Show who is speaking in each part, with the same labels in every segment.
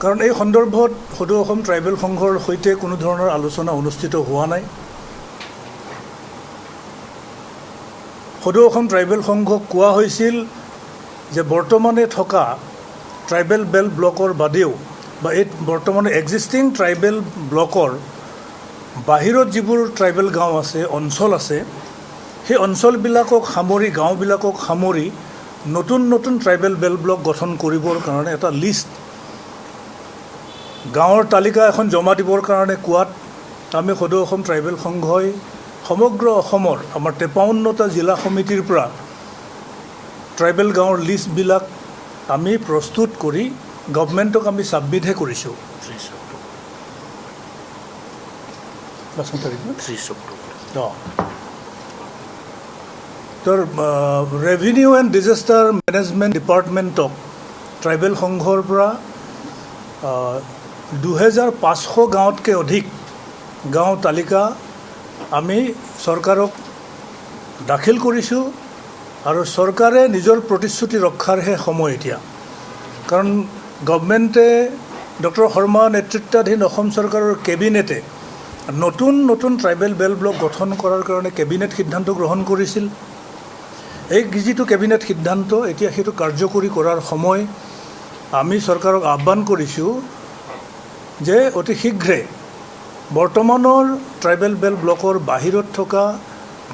Speaker 1: কাৰণ এই সন্দৰ্ভত সদৌ অসম ট্ৰাইবেল সংঘৰ সৈতে কোনো ধৰণৰ আলোচনা অনুষ্ঠিত হোৱা নাই। সদৌ অসম ট্ৰাইবেল সংঘক কোৱা হৈছিল যে বৰ্তমানে থকা ট্ৰাইবেল বেল্ট ব্লকৰ বাদেও বা এই বৰ্তমানে এক্সিষ্টিং ট্ৰাইবেল ব্লকৰ বাহিৰত যিবোৰ ট্ৰাইবেল গাঁও আছে, অঞ্চল আছে, সেই অঞ্চলবিলাকক সামৰি, গাঁওবিলাকক সামৰি নতুন নতুন ট্ৰাইবেল বেল্ট ব্লক গঠন কৰিবৰ কাৰণে এটা লিষ্ট, গাঁৱৰ তালিকা এখন জমা দিবৰ কাৰণে কোৱাত আমি সদৌ অসম ট্ৰাইবেল সংঘই সমগ্ৰ অসমৰ আমাৰ 53টা জিলা সমিতিৰ পৰা ট্ৰাইবেল গাঁৱৰ লিষ্টবিলাক আমি প্ৰস্তুত কৰি গভৰ্ণমেণ্টক আমি ছাবমিটহে কৰিছোঁ।
Speaker 2: 30 অক্টোবৰ।
Speaker 1: তোৰ ৰেভিনিউ এণ্ড ডিজাষ্টাৰ মেনেজমেণ্ট ডিপাৰ্টমেণ্টক ট্ৰাইবেল সংঘৰ পৰা 2500 গাঁৱতকৈ অধিক গাঁও তালিকা আমি চৰকাৰক দাখিল কৰিছোঁ আৰু চৰকাৰে নিজৰ প্ৰতিশ্ৰুতি ৰক্ষাৰহে সময় এতিয়া। কাৰণ গভৰ্ণমেণ্টে ডক্টৰ শৰ্মা নেতৃত্বাধীন অসম চৰকাৰৰ কেবিনেটে নতুন নতুন ট্ৰাইবেল বেল্ট ব্লক গঠন কৰাৰ কাৰণে কেবিনেট সিদ্ধান্ত গ্ৰহণ কৰিছিল। এই যিটো কেবিনেট সিদ্ধান্ত এতিয়া সেইটো কাৰ্যকৰী কৰাৰ সময়। আমি চৰকাৰক আহ্বান কৰিছোঁ যে অতি শীঘ্ৰে বৰ্তমানৰ ট্ৰাইবেল বেল্ট ব্লকৰ বাহিৰত থকা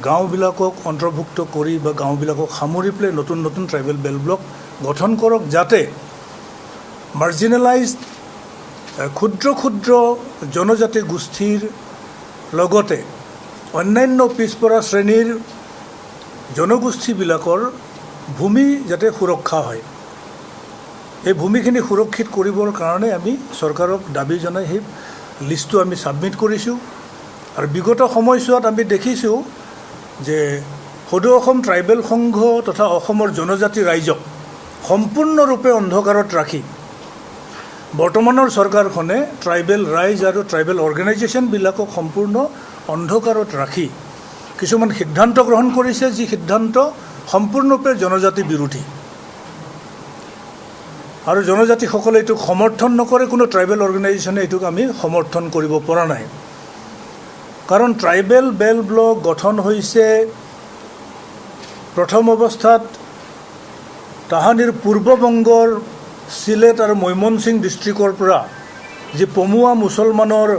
Speaker 1: গাঁওবিলাকক অন্তৰ্ভুক্ত কৰি বা গাঁওবিলাকক সামৰি পেলাই নতুন নতুন ট্ৰাইবেল বেল্ট ব্লক গঠন কৰক, যাতে মাৰ্জিনেলাইজড ক্ষুদ্ৰ ক্ষুদ্ৰ জনজাতি গোষ্ঠীৰ লগতে অন্যান্য পিছপৰা শ্ৰেণীৰ জনগোষ্ঠীবিলাকৰ ভূমি যাতে সুৰক্ষা হয়। এই ভূমিখিনি সুৰক্ষিত কৰিবৰ কাৰণে আমি চৰকাৰক দাবী জনাই সেই লিষ্টটো আমি ছাবমিট কৰিছোঁ। আৰু বিগত সময়ছোৱাত আমি দেখিছোঁ যে সদৌ অসম ট্ৰাইবেল সংঘ তথা অসমৰ জনজাতি ৰাইজক সম্পূৰ্ণৰূপে অন্ধকাৰত ৰাখি বৰ্তমানৰ চৰকাৰখনে ট্ৰাইবেল ৰাইজ আৰু ট্ৰাইবেল অৰ্গেনাইজেশ্যনবিলাকক সম্পূৰ্ণ অন্ধকাৰত ৰাখি কিছুমান সিদ্ধান্ত গ্ৰহণ কৰিছে, যি সিদ্ধান্ত সম্পূৰ্ণৰূপে জনজাতি বিৰোধী। আৰু জনজাতিসকলে এইটোক সমৰ্থন নকৰে, কোনো ট্ৰাইবেল অৰ্গেনাইজেশ্যনে এইটোক আমি সমৰ্থন কৰিব পৰা নাই। কাৰণ ট্ৰাইবেল বেল্ট ব্লক গঠন হৈছে প্ৰথম অৱস্থাত তাহানিৰ পূৰ্ববংগৰ চিলেট আৰু মৈমনসিং ডিষ্ট্ৰিক্টৰ পৰা যি পমুৱা মুছলমানৰ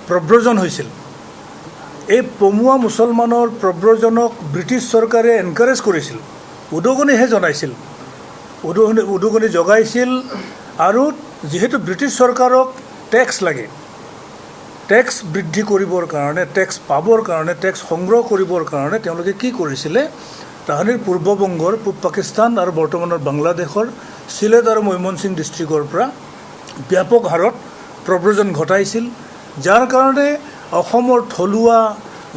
Speaker 1: প্ৰব্ৰজন হৈছিল, এই পমুৱা মুছলমানৰ প্ৰব্ৰজনক ব্ৰিটিছ চৰকাৰে এনকাৰেজ কৰিছিল, উদগনিহে জনাইছিল, উদগনি জগাইছিল। আৰু যিহেতু ব্ৰিটিছ চৰকাৰক টেক্স লাগে, টেক্স বৃদ্ধি কৰিবৰ কাৰণে, টেক্স পাবৰ কাৰণে, টেক্স সংগ্ৰহ কৰিবৰ কাৰণে তেওঁলোকে কি কৰিছিলে, তাহানিৰ পূৰ্ববংগৰ, পূব পাকিস্তান আৰু বৰ্তমানৰ বাংলাদেশৰ চিলেট আৰু মৈমনসিং ডিষ্ট্ৰিক্টৰ পৰা ব্যাপক হাৰত প্ৰব্ৰজন ঘটাইছিল, যাৰ কাৰণে অসমৰ থলুৱা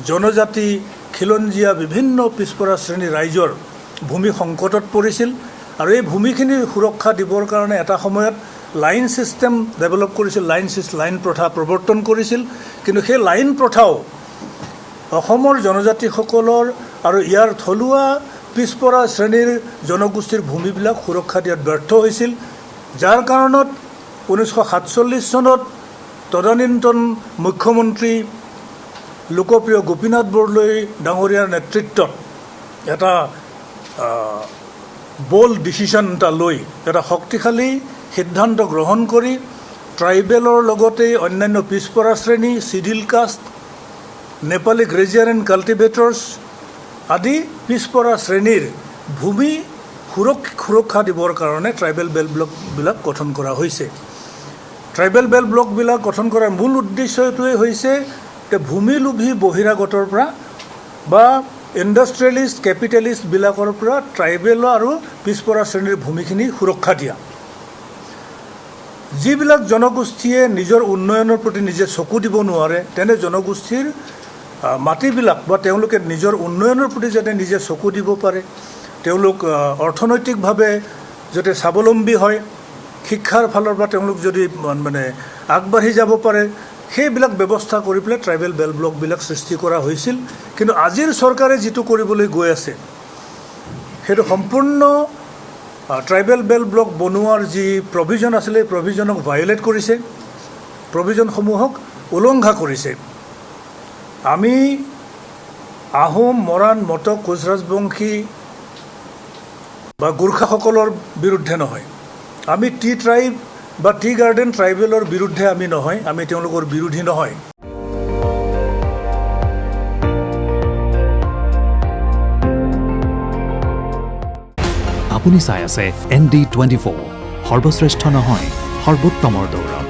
Speaker 1: জনজাতি খিলঞ্জীয়া বিভিন্ন পিছপৰা শ্ৰেণীৰ ৰাইজৰ ভূমি সংকটত পৰিছিল। আৰু এই ভূমিখিনি সুৰক্ষা দিবৰ কাৰণে এটা সময়ত লাইন ছিষ্টেম ডেভেলপ কৰিছিল, লাইন প্ৰথা প্ৰৱৰ্তন কৰিছিল। কিন্তু সেই লাইন প্ৰথাও অসমৰ জনজাতিসকলৰ আৰু ইয়াৰ থলুৱা পিছপৰা শ্ৰেণীৰ জনগোষ্ঠীৰ ভূমিবিলাক সুৰক্ষা দিয়াত ব্যৰ্থ হৈছিল, যাৰ কাৰণত 1947 চনত তদানীন্তন মুখ্যমন্ত্ৰী লোকপ্ৰিয় গোপীনাথ বৰদলৈ ডাঙৰীয়াৰ নেতৃত্বত এটা বোল্ড ডিচিশ্যন এটা লৈ এটা শক্তিশালী সিদ্ধান্ত গ্ৰহণ কৰি ট্ৰাইবেলৰ লগতে অন্যান্য পিছপৰা শ্ৰেণী, চিডিল কাষ্ট, নেপালী গ্ৰেজিয়াৰ এণ্ড কাল্টিভেটৰ্ছ আদি পিছপৰা শ্ৰেণীৰ ভূমি সুৰক্ষা দিবৰ কাৰণে ট্ৰাইবেল বেল্ট ব্লকবিলাক গঠন কৰা হৈছে। ট্ৰাইবেল বেল্ট ব্লকবিলাক গঠন কৰাৰ মূল উদ্দেশ্যটোৱে হৈছে যে ভূমিলোভী বহিৰাগতৰ পৰা বা ইণ্ডাষ্ট্ৰিয়েলিষ্ট, কেপিটেলিষ্টবিলাকৰ পৰা ট্ৰাইবেল আৰু পিছপৰা শ্ৰেণীৰ ভূমিখিনি সুৰক্ষা দিয়া। যিবিলাক জনগোষ্ঠীয়ে নিজৰ উন্নয়নৰ প্ৰতি নিজে চকু দিব নোৱাৰে, তেনে জনগোষ্ঠীৰ মাটিবিলাক বা তেওঁলোকে নিজৰ উন্নয়নৰ প্ৰতি যাতে নিজে চকু দিব পাৰে, তেওঁলোক অৰ্থনৈতিকভাৱে যাতে স্বাৱলম্বী হয়, শিক্ষাৰ ফালৰ পৰা তেওঁলোক যদি আগবাঢ়ি যাব পাৰে, সেইবিলাক ব্যৱস্থা কৰি পেলাই ট্ৰাইবেল বেল্ট ব্লকবিলাক সৃষ্টি কৰা হৈছিল। কিন্তু আজিৰ চৰকাৰে যিটো কৰিবলৈ গৈ আছে সেইটো সম্পূৰ্ণ ট্ৰাইবেল বেল ব্লক বনোৱাৰ যি প্ৰভিজন আছিলে প্ৰভিজনক ভায়োলেট কৰিছে, প্ৰভিজনসমূহক উলংঘা কৰিছে। আমি আহোম, মৰাণ, মটক, কোচ ৰাজবংশী বা গোৰ্খাসকলৰ বিৰুদ্ধে নহয়, আমি টি ট্ৰাইব বা টি গাৰ্ডেন ট্ৰাইবেলৰ বিৰুদ্ধে আমি নহয়, আমি তেওঁলোকৰ বিৰোধী নহয়।
Speaker 2: আপুনি চাই আছে ND24, সৰ্বশ্ৰেষ্ঠ নহয় সৰ্বোত্তমৰ দৌৰ।